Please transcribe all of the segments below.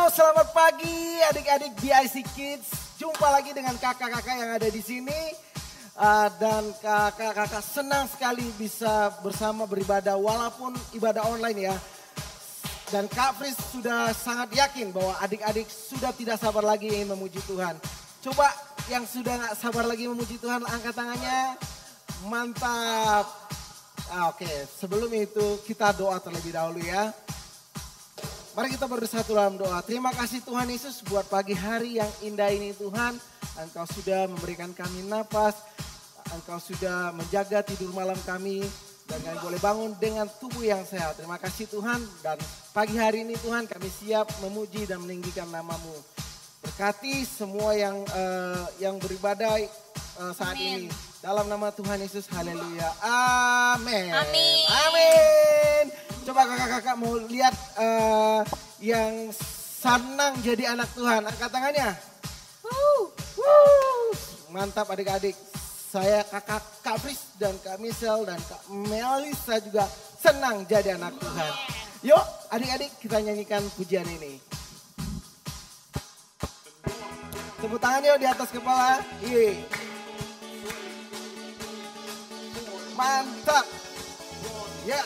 selamat pagi adik-adik BIC Kids. Jumpa lagi dengan kakak-kakak yang ada di sini. Dan kakak-kakak senang sekali bisa bersama beribadah walaupun ibadah online ya. Dan Kak Fris sudah sangat yakin bahwa adik-adik sudah tidak sabar lagi ingin memuji Tuhan. Coba yang sudah gak sabar lagi memuji Tuhan angkat tangannya. Mantap. Oke, sebelum itu kita doa terlebih dahulu ya. Mari kita bersatu dalam doa. Terima kasih Tuhan Yesus buat pagi hari yang indah ini Tuhan. Engkau sudah memberikan kami napas. Engkau sudah menjaga tidur malam kami. Dan kami boleh bangun dengan tubuh yang sehat. Terima kasih Tuhan. Dan pagi hari ini Tuhan kami siap memuji dan meninggikan nama-Mu. Berkati semua yang beribadah saat ini. Dalam nama Tuhan Yesus, haleluya. Amin. Amin. Amin. Coba kakak-kakak mau lihat yang senang jadi anak Tuhan. Angkat tangannya. Mantap adik-adik. Saya kakak Kak Fris dan Kak Michelle dan Kak Melisa juga senang jadi anak Tuhan. Yuk adik-adik kita nyanyikan pujian ini. Tepuk tangan yuk di atas kepala. Iya. Mantap. Ya.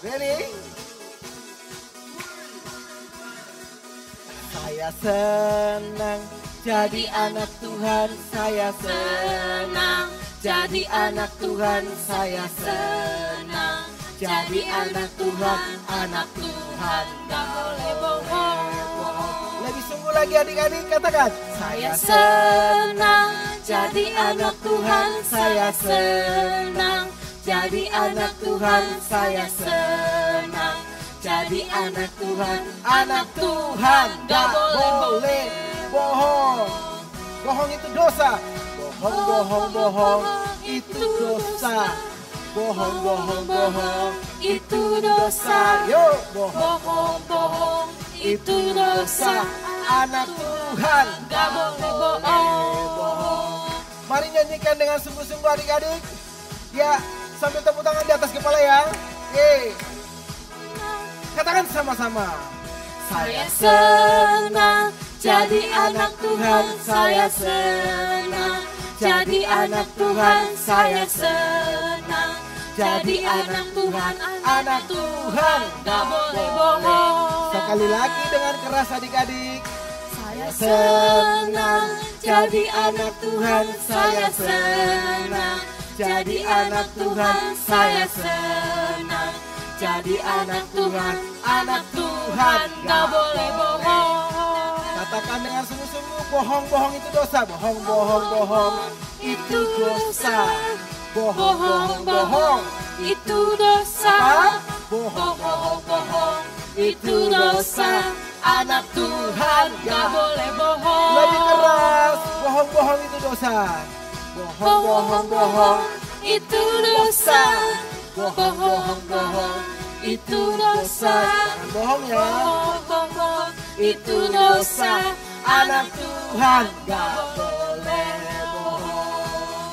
Ready? Saya senang jadi anak Tuhan, saya senang jadi anak Tuhan, saya senang jadi anak Tuhan, gak boleh bohong. Lebih sungguh lagi adik-adik katakan. Saya senang jadi anak Tuhan, saya senang jadi anak Tuhan, saya senang jadi anak Tuhan, gak boleh bohong. Bohong itu dosa. Bohong itu dosa. Bohong itu dosa. Yuk, bohong itu dosa. Anak Tuhan Gak boleh bohong. Mari nyanyikan dengan sungguh-sungguh adik-adik. Ya, sambil tepuk tangan di atas kepala ya. Yeay. Katakan sama-sama. Saya senang jadi anak Tuhan, saya senang jadi anak Tuhan, saya senang jadi anak Tuhan, gak boleh bohong. Sekali lagi dengan keras adik-adik. Saya senang jadi anak Tuhan, saya senang jadi anak Tuhan, saya senang jadi anak Tuhan, gak boleh bohong. Katakan dengan sungguh-sungguh, bohong itu dosa. Bohong itu dosa. Bohong itu dosa. Bohong Itu dosa. Anak Tuhan gak boleh bohong. Lebih keras. Bohong itu dosa. Bohong itu dosa. Bohong itu dosa. Jangan bohong ya. Bohong itu dosa. Anak Tuhan gak boleh bohong.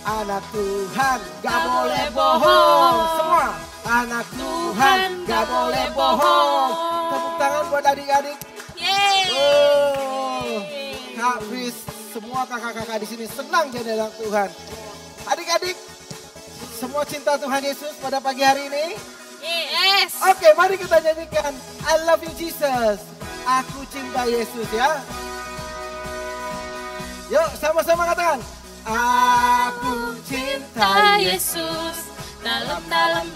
Anak Tuhan gak boleh bohong. Semua. Anak Tuhan gak boleh bohong. Tepuk tangan buat adik-adik. Kak Fris, semua kakak-kakak di sini senang jadi anak Tuhan. Adik-adik, semua cinta Tuhan Yesus pada pagi hari ini. Yes. Oke, mari kita nyanyikan I love you Jesus. Aku cinta Yesus ya. Yuk sama-sama katakan. Aku cinta Yesus. Dalam banget.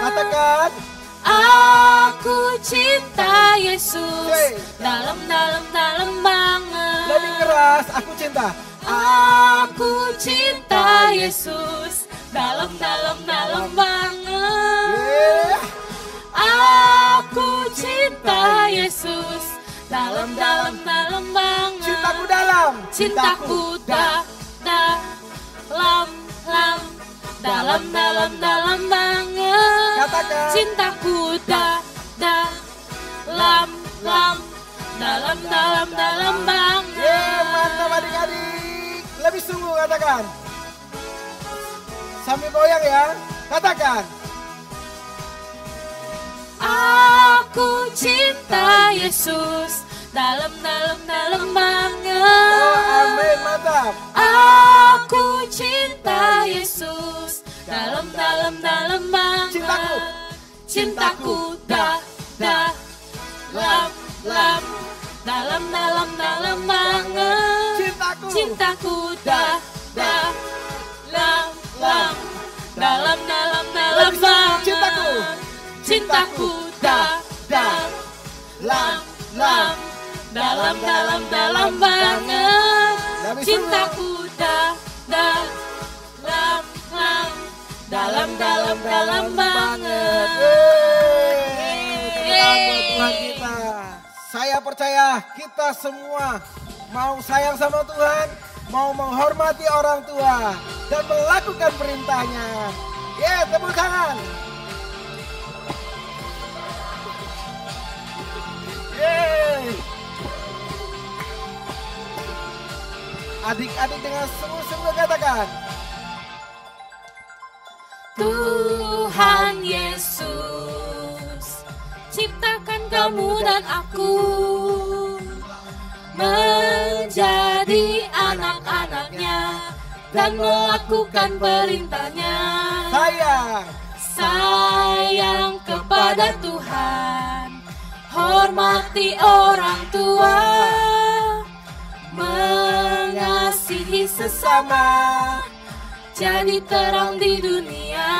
Katakan. Aku cinta Yesus. Dalam banget. Lebih keras, aku cinta. Aku cinta Yesus. Dalam banget. Aku cinta Yesus. Dalam banget. Cintaku dalam. Cintaku dalam banget. Katakan. Cintaku dalam banget. Mantap adik-adik. Lebih sungguh katakan. Sambil goyang ya. Katakan. Aku cinta Yesus dalam banget. Oh amin, mantap. Aku cinta Yesus dalam banget. Cintaku dalam banget. Cintaku dalam banget. Cintaku dalam banget. Cintaku dalam banget. Tuhan kita. Saya percaya kita semua mau sayang sama Tuhan, mau menghormati orang tua dan melakukan perintahnya. Tepuk tangan. Adik-adik dengan sungguh-sungguh katakan, Tuhan Yesus ciptakan kamu dan aku menjadi anak-anaknya dan melakukan perintahnya. Sayang kepada Tuhan, hormati orang tua, mengasihi sesama, jadi terang di dunia.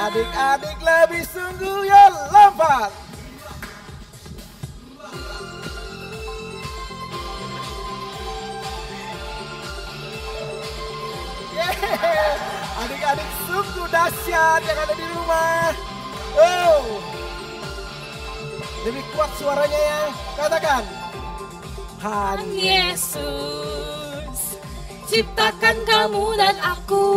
Adik-adik lebih sungguh ya, lompat. Adik-adik sungguh dahsyat yang ada di rumah. Lebih kuat suaranya ya, katakan. Tuhan Yesus ciptakan kamu dan aku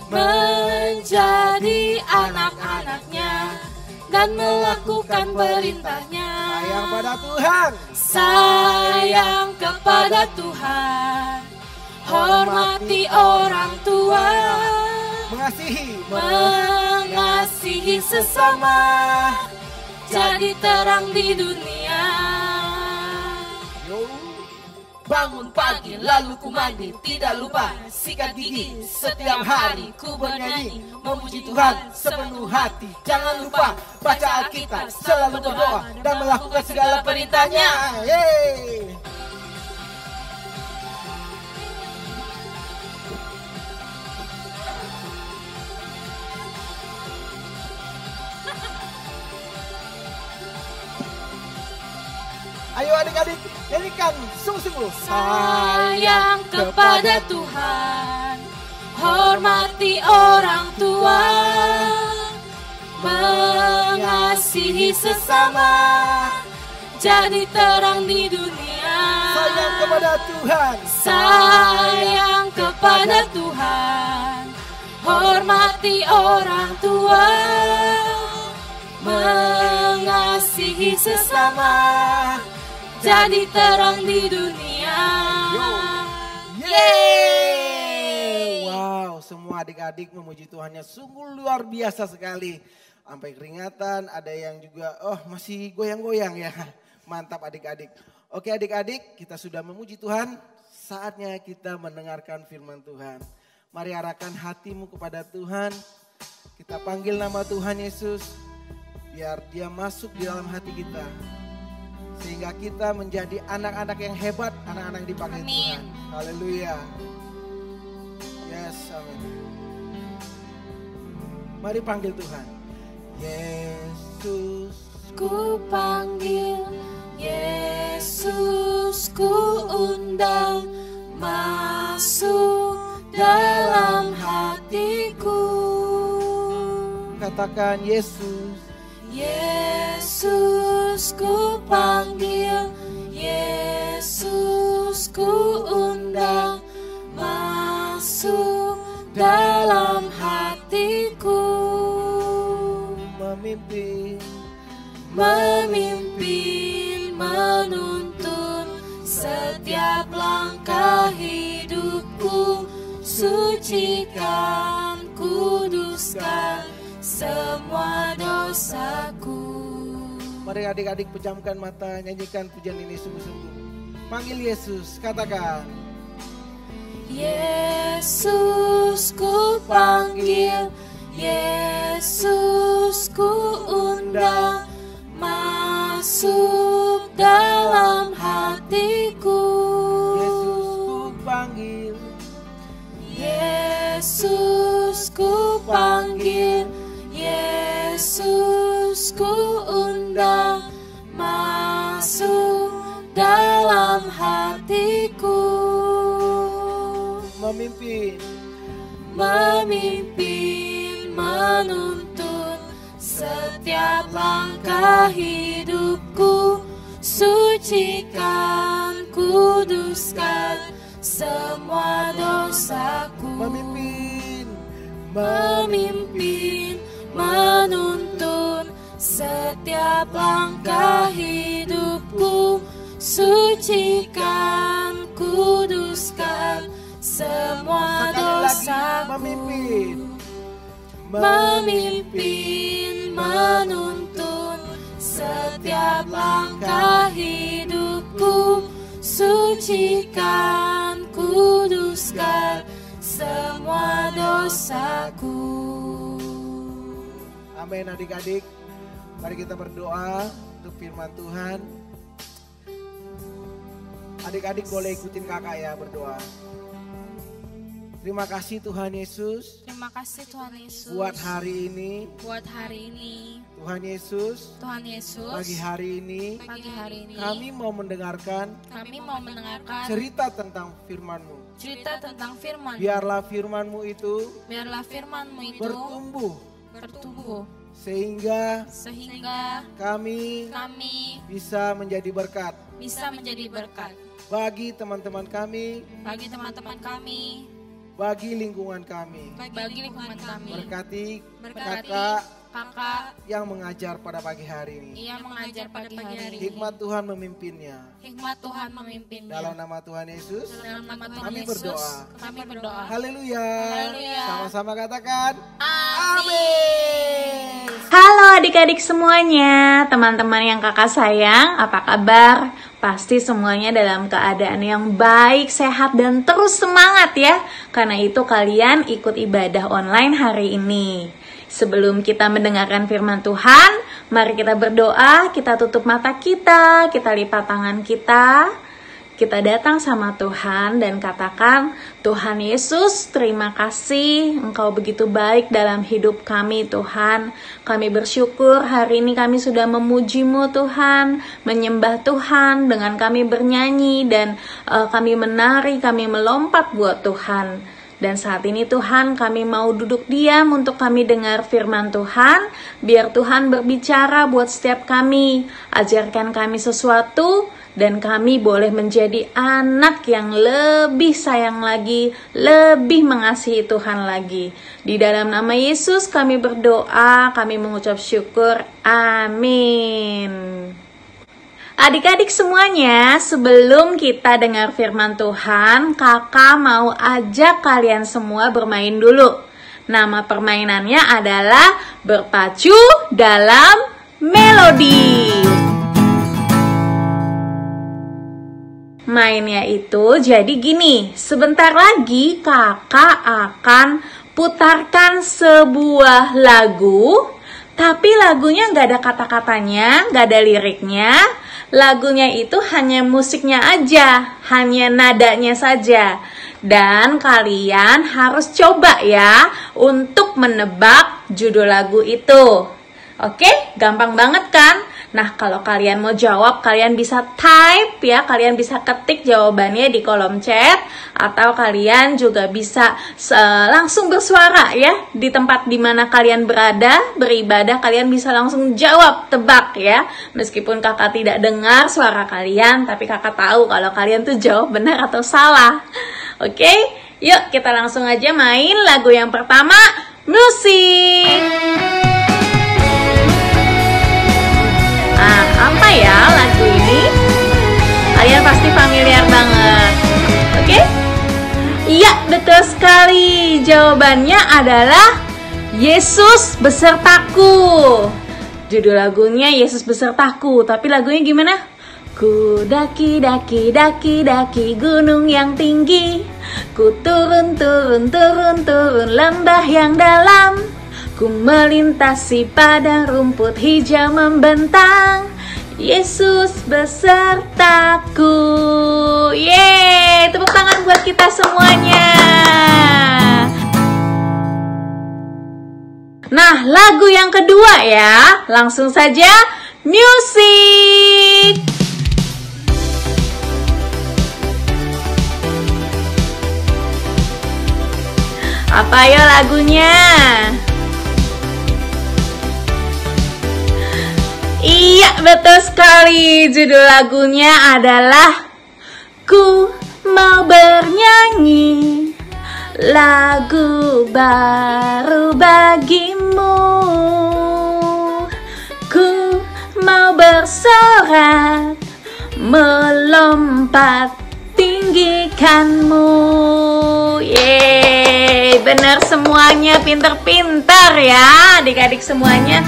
menjadi anak-anaknya dan melakukan perintahnya. Sayang pada Tuhan, sayang kepada Tuhan, hormati orang tua, mengasihi sesama, jadi terang di dunia. Bangun pagi lalu ku mandi, tidak lupa sikat gigi. Setiap hari ku bernyanyi, memuji Tuhan sepenuh hati. Jangan lupa baca Alkitab, selalu berdoa dan melakukan segala perintahnya. Ayo adik-adik, nyanyikan sungguh-sungguh. Sayang kepada Tuhan, hormati orang tua, mengasihi sesama, jadi terang di dunia. Sayang kepada Tuhan, sayang kepada Tuhan, hormati orang tua, mengasihi sesama, jadi terang di dunia. Wow, semua adik-adik memuji Tuhannya sungguh luar biasa sekali. Sampai keringatan, ada yang juga masih goyang-goyang ya. Mantap adik-adik. Oke adik-adik, kita sudah memuji Tuhan. Saatnya kita mendengarkan firman Tuhan. Mari arahkan hatimu kepada Tuhan. Kita panggil nama Tuhan Yesus. Biar dia masuk di dalam hati kita. Sehingga kita menjadi anak-anak yang hebat, anak-anak yang dipakai Tuhan. Haleluya. Yes, amin. Mari panggil Tuhan. Yesus, ku panggil, Yesus ku undang, masuk dalam hatiku. Katakan Yesus. Yesus ku panggil, Yesus ku undang, masuk dalam hatiku. Memimpin, menuntun setiap langkah hidupku, sucikan, kuduskan semua dosaku. Mari adik-adik pejamkan mata, nyanyikan pujian ini sungguh-sungguh. Panggil Yesus, katakan. Yesus ku panggil, Yesus ku undang, masuk dalam hatiku. Yesus ku panggil, Yesus ku panggil, Yesus ku undang, masuk dalam hatiku. Memimpin, memimpin, menuntun setiap langkah hidupku, sucikan, kuduskan semua dosaku. memimpin, Memimpin, menuntun setiap langkah hidupku, sucikan, kuduskan semua dosaku. memimpin, Memimpin, menuntun setiap langkah hidupku, sucikan, kuduskan semua dosaku. Amin adik-adik. Mari kita berdoa untuk firman Tuhan. Adik-adik boleh ikutin kakak ya berdoa. Terima kasih Tuhan Yesus. Terima kasih Tuhan Yesus. Buat hari ini. Buat hari ini. Tuhan Yesus. Tuhan Yesus. Pagi hari ini. Pagi hari ini. Kami mau mendengarkan. Kami mau mendengarkan Cerita tentang firman-Mu. cerita tentang firman. Biarlah firman-Mu itu. Biarlah firman-Mu itu bertumbuh Sehingga kami bisa menjadi berkat. menjadi berkat Bagi teman-teman kami. bagi teman-teman kami, Bagi lingkungan kami. bagi lingkungan kami. Berkati Berkati kakak yang mengajar pada pagi hari ini. Ia mengajar pagi hari ini. Hikmat Tuhan memimpinnya. Hikmat Tuhan memimpinnya. Dalam nama Tuhan Yesus. Dalam nama Tuhan Kami Yesus, berdoa. Kami berdoa. Haleluya. Haleluya. Sama-sama katakan. Amin. Halo adik-adik semuanya, teman-teman yang kakak sayang, apa kabar? Pasti semuanya dalam keadaan yang baik, sehat, dan terus semangat ya. Karena itu kalian ikut ibadah online hari ini. Sebelum kita mendengarkan firman Tuhan, mari kita berdoa, kita tutup mata kita lipat tangan kita datang sama Tuhan dan katakan, Tuhan Yesus, terima kasih, Engkau begitu baik dalam hidup kami Tuhan. Kami bersyukur hari ini kami sudah memuji-Mu Tuhan, menyembah Tuhan, dengan kami bernyanyi dan kami menari, kami melompat buat Tuhan. Dan saat ini Tuhan kami mau duduk diam untuk kami dengar firman Tuhan. Biar Tuhan berbicara buat setiap kami. Ajarkan kami sesuatu dan kami boleh menjadi anak yang lebih sayang lagi, lebih mengasihi Tuhan lagi. Di dalam nama Yesus kami berdoa, kami mengucap syukur. Amin. Adik-adik semuanya, sebelum kita dengar firman Tuhan, kakak mau ajak kalian semua bermain dulu. Nama permainannya adalah berpacu dalam melodi. Mainnya itu jadi gini, sebentar lagi kakak akan putarkan sebuah lagu, tapi lagunya gak ada kata-katanya, gak ada liriknya. Lagunya itu hanya musiknya aja, hanya nadanya saja. Dan kalian harus coba ya untuk menebak judul lagu itu. Oke, gampang banget kan? Nah, kalau kalian mau jawab, kalian bisa type ya, kalian bisa ketik jawabannya di kolom chat, atau kalian juga bisa langsung bersuara ya, di tempat dimana kalian berada, beribadah, kalian bisa langsung jawab, tebak ya. Meskipun kakak tidak dengar suara kalian, tapi kakak tahu kalau kalian tuh jawab benar atau salah. Oke, yuk kita langsung aja main lagu yang pertama, musik. Apa ya lagu ini? Kalian pasti familiar banget. Oke? Iya, betul sekali. Jawabannya adalah Yesus besertaku. Judul lagunya Yesus Besertaku, tapi lagunya gimana? Ku daki gunung yang tinggi, ku turun lembah yang dalam, ku melintasi padang rumput hijau membentang, Yesus besertaku. Yeay, tepuk tangan buat kita semuanya. Nah, lagu yang kedua ya, langsung saja musik. Apa ya lagunya? Iya, betul sekali. Judul lagunya adalah Ku Mau Bernyanyi Lagu Baru Bagimu. Ku mau bersorak, melompat tinggikanmu. Yeay, bener semuanya, pinter-pinter ya adik-adik semuanya.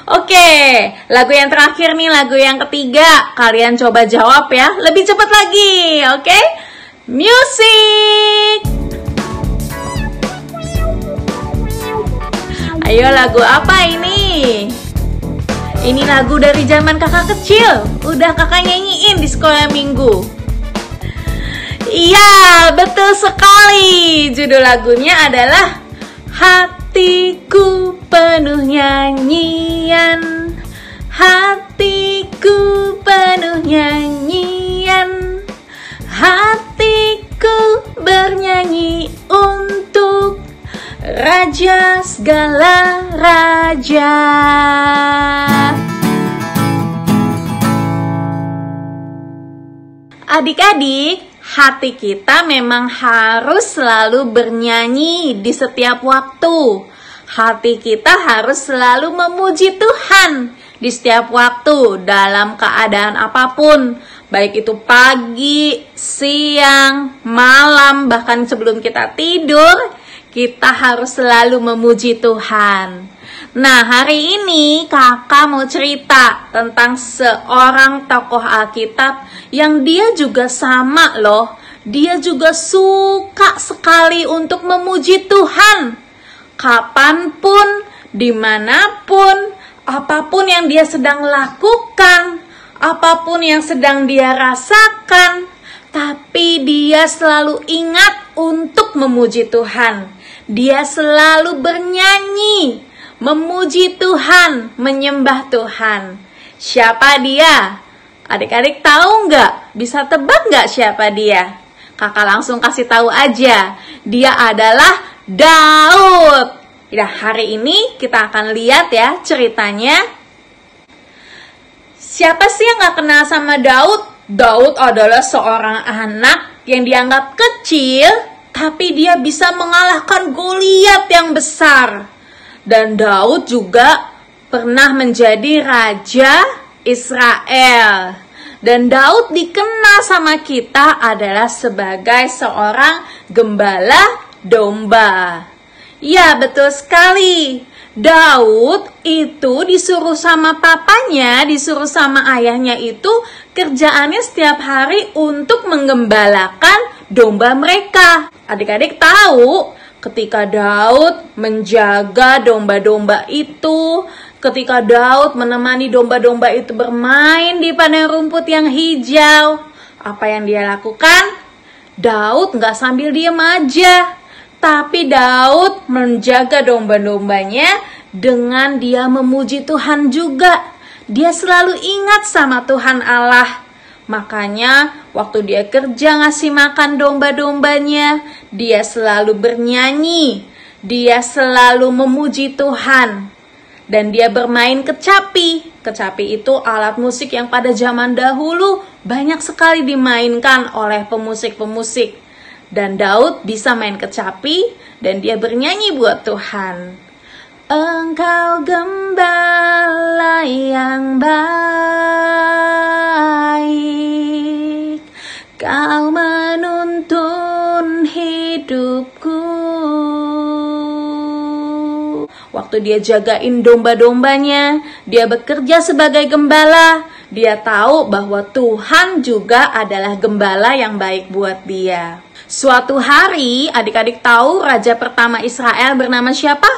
Oke, lagu yang terakhir nih, lagu yang ketiga. Kalian coba jawab ya, lebih cepat lagi, oke? Musik. Ayo, lagu apa ini? Ini lagu dari zaman kakak kecil. Udah kakak nyanyiin di sekolah minggu. Iya, betul sekali. Judul lagunya adalah Hatiku Penuh Nyanyian, hatiku penuh nyanyian, hatiku bernyanyi untuk Raja segala raja. Adik-adik, hati kita memang harus selalu bernyanyi di setiap waktu. Hati kita harus selalu memuji Tuhan di setiap waktu, dalam keadaan apapun. Baik itu pagi, siang, malam, bahkan sebelum kita tidur, kita harus selalu memuji Tuhan. Nah, hari ini kakak mau cerita tentang seorang tokoh Alkitab yang dia juga sama loh. Dia juga suka sekali untuk memuji Tuhan. Kapanpun, dimanapun, apapun yang dia sedang lakukan, apapun yang sedang dia rasakan, tapi dia selalu ingat untuk memuji Tuhan. Dia selalu bernyanyi, memuji Tuhan, menyembah Tuhan. Siapa dia? Adik-adik tahu nggak? Bisa tebak nggak siapa dia? Kakak langsung kasih tahu aja. Dia adalah Daud. Nah, hari ini kita akan lihat ya ceritanya. Siapa sih yang gak kenal sama Daud? Daud adalah seorang anak yang dianggap kecil, tapi dia bisa mengalahkan Goliat yang besar. Dan Daud juga pernah menjadi raja Israel. Dan Daud dikenal sama kita adalah sebagai seorang gembala domba. Ya, betul sekali. Daud itu disuruh sama papanya, disuruh sama ayahnya itu kerjaannya setiap hari untuk menggembalakan domba mereka. Adik-adik tahu, ketika Daud menjaga domba-domba itu, ketika Daud menemani domba-domba itu bermain di padang rumput yang hijau, apa yang dia lakukan? Daud nggak sambil diem aja, tapi Daud menjaga domba-dombanya dengan dia memuji Tuhan juga. Dia selalu ingat sama Tuhan Allah. Makanya waktu dia kerja ngasih makan domba-dombanya, dia selalu bernyanyi. Dia selalu memuji Tuhan. Dan dia bermain kecapi. Kecapi itu alat musik yang pada zaman dahulu banyak sekali dimainkan oleh pemusik-pemusik. Dan Daud bisa main kecapi dan dia bernyanyi buat Tuhan. Engkau gembala yang baik, Kau menuntun hidupku. Waktu dia jagain domba-dombanya, dia bekerja sebagai gembala. Dia tahu bahwa Tuhan juga adalah gembala yang baik buat dia. Suatu hari, adik-adik tahu raja pertama Israel bernama siapa?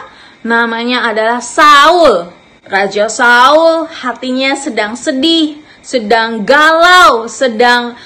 Namanya adalah Saul. Raja Saul hatinya sedang sedih, sedang galau, sedang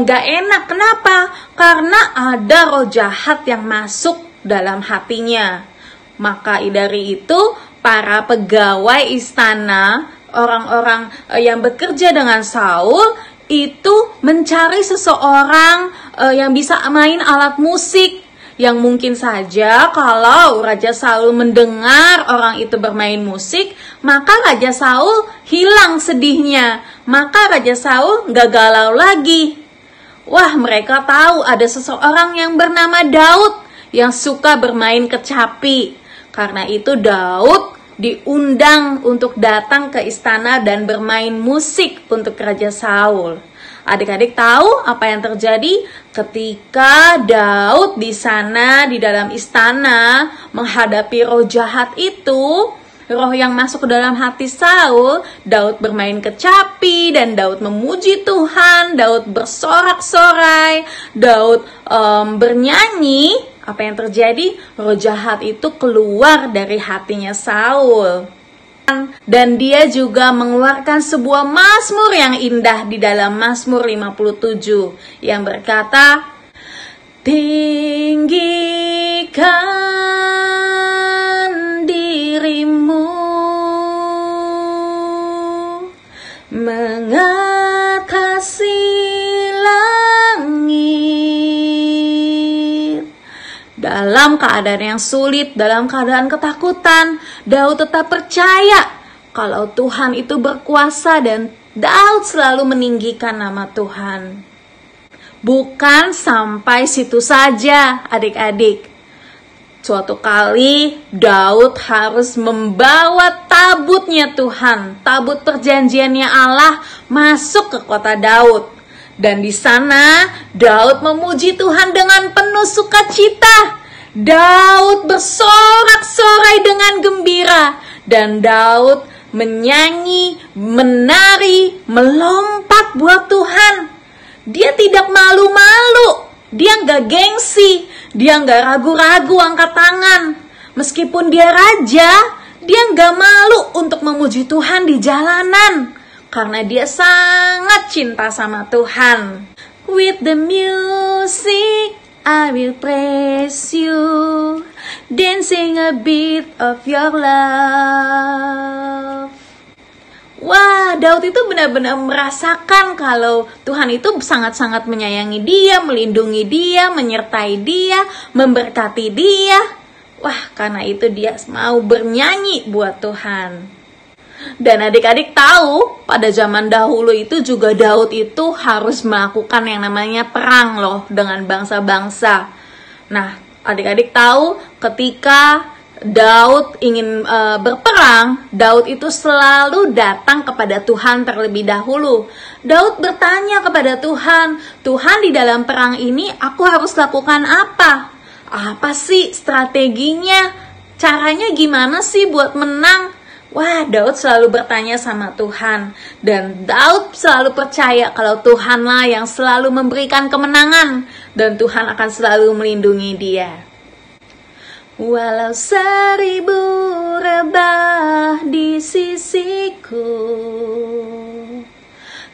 gak enak. Kenapa? Karena ada roh jahat yang masuk dalam hatinya. Maka dari itu, para pegawai istana, orang-orang yang bekerja dengan Saul, itu mencari seseorang yang bisa main alat musik. Yang mungkin saja kalau Raja Saul mendengar orang itu bermain musik, maka Raja Saul hilang sedihnya. Maka Raja Saul gak galau lagi. Wah, mereka tahu ada seseorang yang bernama Daud yang suka bermain kecapi. Karena itu Daud diundang untuk datang ke istana dan bermain musik untuk Raja Saul. Adik-adik tahu apa yang terjadi ketika Daud di sana di dalam istana menghadapi roh jahat itu, roh yang masuk ke dalam hati Saul. Daud bermain kecapi dan Daud memuji Tuhan, Daud bersorak-sorai, Daud bernyanyi. Apa yang terjadi? Roh jahat itu keluar dari hatinya Saul. Dan dia juga mengeluarkan sebuah mazmur yang indah di dalam Mazmur 57 yang berkata, tinggikan dirimu mengatasi langit. Dalam keadaan yang sulit, dalam keadaan ketakutan, Daud tetap percaya kalau Tuhan itu berkuasa dan Daud selalu meninggikan nama Tuhan. Bukan sampai situ saja, adik-adik. Suatu kali Daud harus membawa tabutnya Tuhan, tabut perjanjiannya Allah masuk ke kota Daud. Dan di sana Daud memuji Tuhan dengan penuh sukacita. Daud bersorak-sorai dengan gembira. Dan Daud menyanyi, menari, melompat buat Tuhan. Dia tidak malu-malu. Dia nggak gengsi. Dia nggak ragu-ragu angkat tangan. Meskipun dia raja, dia nggak malu untuk memuji Tuhan di jalanan. Karena dia sangat cinta sama Tuhan. With the music, I will praise you, dancing a bit of your love. Wah, Daud itu benar-benar merasakan kalau Tuhan itu sangat-sangat menyayangi dia, melindungi dia, menyertai dia, memberkati dia. Wah, karena itu dia mau bernyanyi buat Tuhan. Dan adik-adik tahu, pada zaman dahulu itu juga Daud itu harus melakukan yang namanya perang loh dengan bangsa-bangsa. Nah, adik-adik tahu ketika Daud ingin berperang, Daud itu selalu datang kepada Tuhan terlebih dahulu. Daud bertanya kepada Tuhan, Tuhan, di dalam perang ini aku harus lakukan apa? Apa sih strateginya? Caranya gimana sih buat menang? Wah, Daud selalu bertanya sama Tuhan. Dan Daud selalu percaya kalau Tuhanlah yang selalu memberikan kemenangan. Dan Tuhan akan selalu melindungi dia. Walau 1000 rebah di sisiku,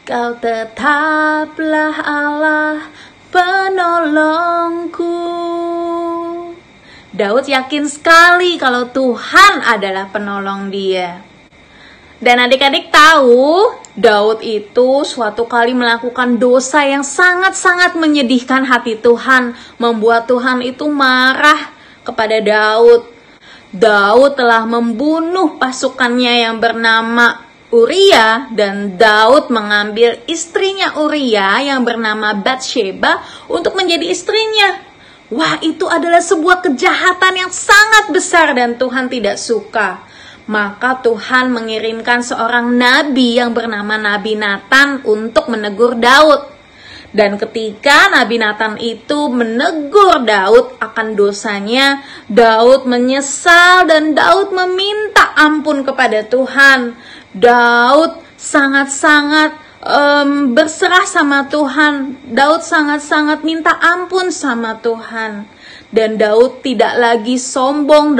Kau tetaplah Allah penolongku. Daud yakin sekali kalau Tuhan adalah penolong dia. Dan adik-adik tahu, Daud itu suatu kali melakukan dosa yang sangat-sangat menyedihkan hati Tuhan, membuat Tuhan itu marah kepada Daud. Daud telah membunuh pasukannya yang bernama Uria, dan Daud mengambil istrinya Uria yang bernama Batsheba untuk menjadi istrinya. Wah, itu adalah sebuah kejahatan yang sangat besar dan Tuhan tidak suka. Maka Tuhan mengirimkan seorang nabi yang bernama Nabi Nathan untuk menegur Daud. Dan ketika Nabi Nathan itu menegur Daud akan dosanya, Daud menyesal dan Daud meminta ampun kepada Tuhan. Daud sangat-sangat berserah sama Tuhan. Daud sangat-sangat minta ampun sama Tuhan. Dan Daud tidak lagi sombong.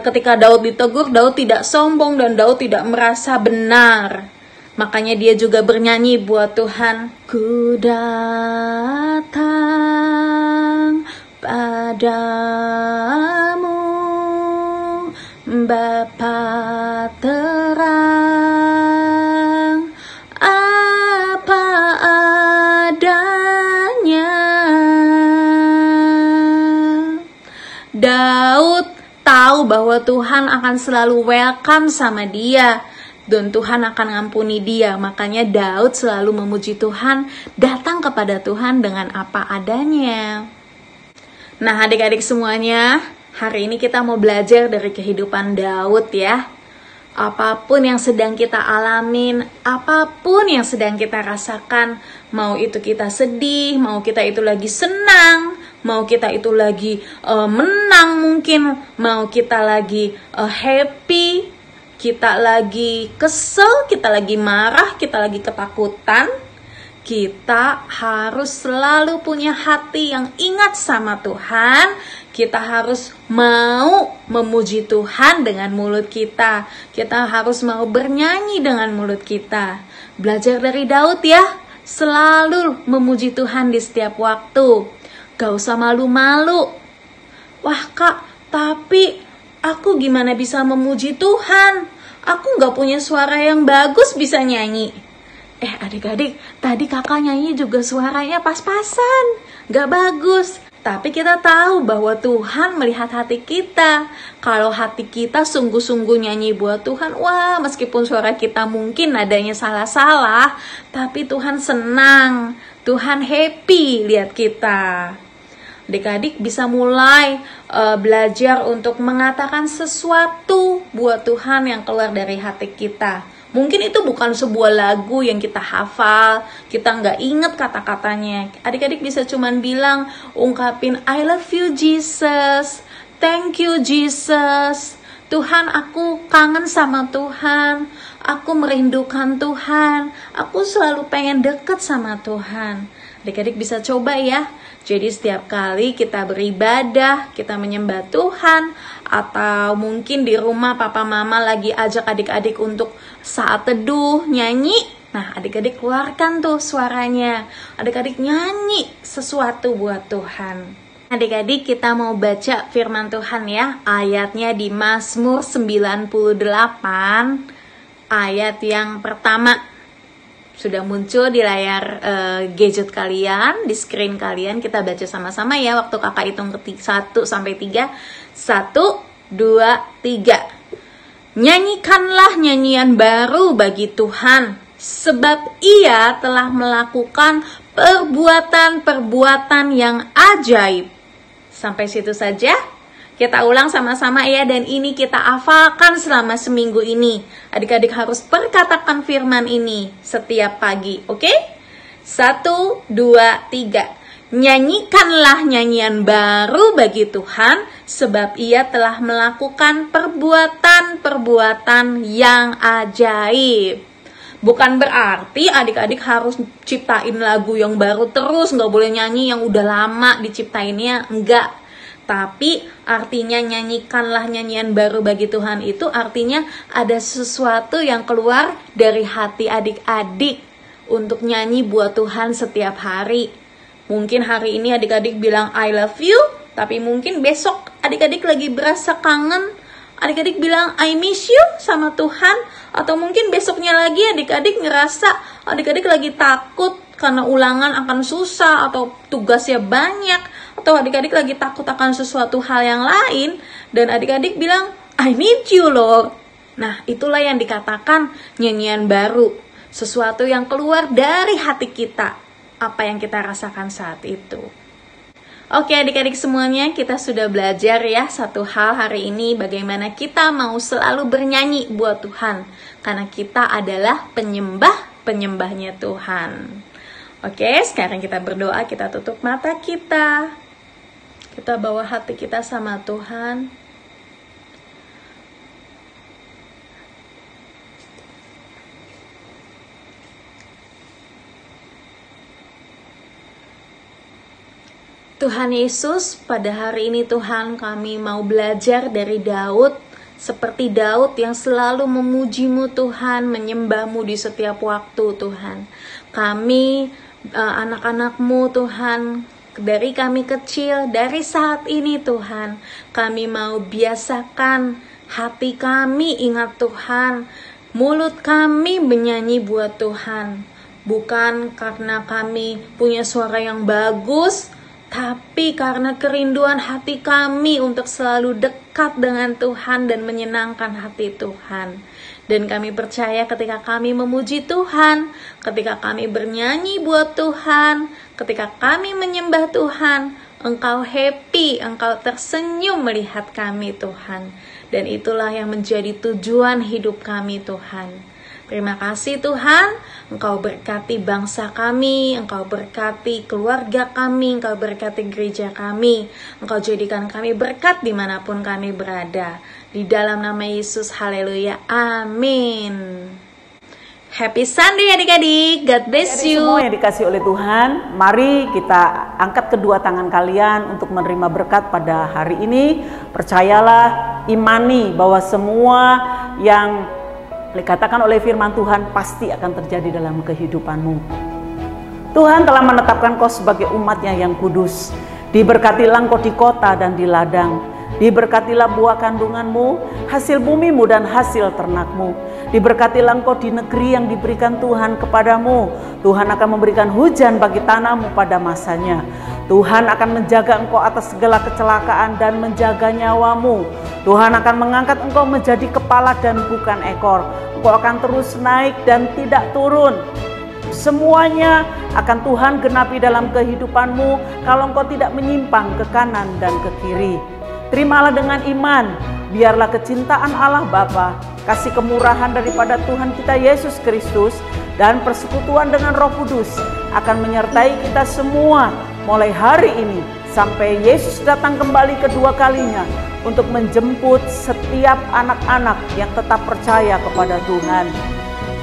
Ketika Daud ditegur, Daud tidak sombong dan Daud tidak merasa benar. Makanya dia juga bernyanyi buat Tuhan. Ku datang padamu, Bapa terang, apa adanya. Daud tahu bahwa Tuhan akan selalu welcome sama dia. Dan Tuhan akan ngampuni dia. Makanya Daud selalu memuji Tuhan, datang kepada Tuhan dengan apa adanya. Nah adik-adik semuanya, hari ini kita mau belajar dari kehidupan Daud ya. Apapun yang sedang kita alamin, apapun yang sedang kita rasakan, mau itu kita sedih, mau kita itu lagi senang, mau kita itu lagi menang mungkin, mau kita lagi happy, kita lagi kesel, kita lagi marah, kita lagi ketakutan, kita harus selalu punya hati yang ingat sama Tuhan. Kita harus mau memuji Tuhan dengan mulut kita. Kita harus mau bernyanyi dengan mulut kita. Belajar dari Daud ya, selalu memuji Tuhan di setiap waktu. Gak usah malu-malu. Wah kak, tapi aku gimana bisa memuji Tuhan? Aku gak punya suara yang bagus bisa nyanyi. Adik-adik, tadi kakak nyanyi juga suaranya pas-pasan, gak bagus. Tapi kita tahu bahwa Tuhan melihat hati kita. Kalau hati kita sungguh-sungguh nyanyi buat Tuhan, wah meskipun suara kita mungkin nadanya salah-salah, tapi Tuhan senang, Tuhan happy lihat kita. Adik-adik bisa mulai belajar untuk mengatakan sesuatu buat Tuhan yang keluar dari hati kita. Mungkin itu bukan sebuah lagu yang kita hafal, kita nggak inget kata-katanya. Adik-adik bisa cuman bilang, ungkapin I love you Jesus, thank you Jesus, Tuhan aku kangen sama Tuhan, aku merindukan Tuhan, aku selalu pengen deket sama Tuhan. Adik-adik bisa coba ya. Jadi setiap kali kita beribadah, kita menyembah Tuhan, atau mungkin di rumah papa mama lagi ajak adik-adik untuk saat teduh, nyanyi. Nah adik-adik keluarkan tuh suaranya. Adik-adik nyanyi sesuatu buat Tuhan. Adik-adik kita mau baca firman Tuhan ya. Ayatnya di Mazmur 98, ayat yang pertama. Sudah muncul di layar gadget kalian, di screen kalian. Kita baca sama-sama ya, waktu kakak hitung 1 sampai 3. 1, 2, 3. Nyanyikanlah nyanyian baru bagi Tuhan, sebab Ia telah melakukan perbuatan-perbuatan yang ajaib. Sampai situ saja. Kita ulang sama-sama ya, dan ini kita hafalkan selama seminggu ini. Adik-adik harus perkatakan firman ini setiap pagi, oke? 1, 2, 3. Nyanyikanlah nyanyian baru bagi Tuhan, sebab Ia telah melakukan perbuatan-perbuatan yang ajaib. Bukan berarti adik-adik harus ciptain lagu yang baru terus, nggak boleh nyanyi yang udah lama diciptainnya, enggak. Tapi artinya nyanyikanlah nyanyian baru bagi Tuhan itu artinya ada sesuatu yang keluar dari hati adik-adik untuk nyanyi buat Tuhan setiap hari. Mungkin hari ini adik-adik bilang I love you, tapi mungkin besok adik-adik lagi berasa kangen, adik-adik bilang I miss you sama Tuhan. Atau mungkin besoknya lagi adik-adik ngerasa adik-adik lagi takut karena ulangan akan susah atau tugasnya banyak, atau adik-adik lagi takut akan sesuatu hal yang lain, dan adik-adik bilang, I need you Lord. Nah, itulah yang dikatakan nyanyian baru. Sesuatu yang keluar dari hati kita. Apa yang kita rasakan saat itu. Oke adik-adik semuanya, kita sudah belajar ya satu hal hari ini, bagaimana kita mau selalu bernyanyi buat Tuhan. Karena kita adalah penyembah-penyembahnya Tuhan. Oke, sekarang kita berdoa, kita tutup mata kita. Kita bawa hati kita sama Tuhan. Tuhan Yesus, pada hari ini Tuhan, kami mau belajar dari Daud, seperti Daud yang selalu memuji-Mu Tuhan, menyembah-Mu di setiap waktu Tuhan. Kami, anak-anak-Mu Tuhan, dari kami kecil, dari saat ini Tuhan, kami mau biasakan hati kami ingat Tuhan, mulut kami menyanyi buat Tuhan. Bukan karena kami punya suara yang bagus, tapi karena kerinduan hati kami untuk selalu dekat dengan Tuhan dan menyenangkan hati Tuhan. Dan kami percaya ketika kami memuji Tuhan, ketika kami bernyanyi buat Tuhan, ketika kami menyembah Tuhan, Engkau happy, Engkau tersenyum melihat kami Tuhan. Dan itulah yang menjadi tujuan hidup kami Tuhan. Terima kasih Tuhan, Engkau berkati bangsa kami, Engkau berkati keluarga kami, Engkau berkati gereja kami, Engkau jadikan kami berkat dimanapun kami berada. Di dalam nama Yesus, haleluya, amin. Happy Sunday adik-adik, God bless you. Semua yang dikasih oleh Tuhan, mari kita angkat kedua tangan kalian untuk menerima berkat pada hari ini. Percayalah, imani bahwa semua yang dikatakan oleh firman Tuhan pasti akan terjadi dalam kehidupanmu. Tuhan telah menetapkan kau sebagai umatnya yang kudus. Diberkatilah engkau di kota dan di ladang. Diberkatilah buah kandunganmu, hasil bumimu dan hasil ternakmu. Diberkatilah engkau di negeri yang diberikan Tuhan kepadamu. Tuhan akan memberikan hujan bagi tanahmu pada masanya. Tuhan akan menjaga engkau atas segala kecelakaan dan menjaga nyawamu. Tuhan akan mengangkat engkau menjadi kepala dan bukan ekor. Engkau akan terus naik dan tidak turun. Semuanya akan Tuhan genapi dalam kehidupanmu kalau engkau tidak menyimpang ke kanan dan ke kiri. Terimalah dengan iman, biarlah kecintaan Allah Bapa, kasih kemurahan daripada Tuhan kita Yesus Kristus, dan persekutuan dengan Roh Kudus akan menyertai kita semua mulai hari ini sampai Yesus datang kembali kedua kalinya untuk menjemput setiap anak-anak yang tetap percaya kepada Tuhan.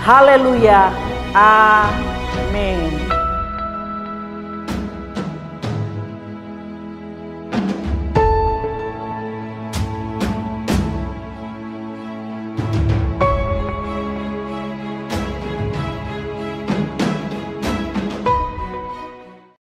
Haleluya, amin.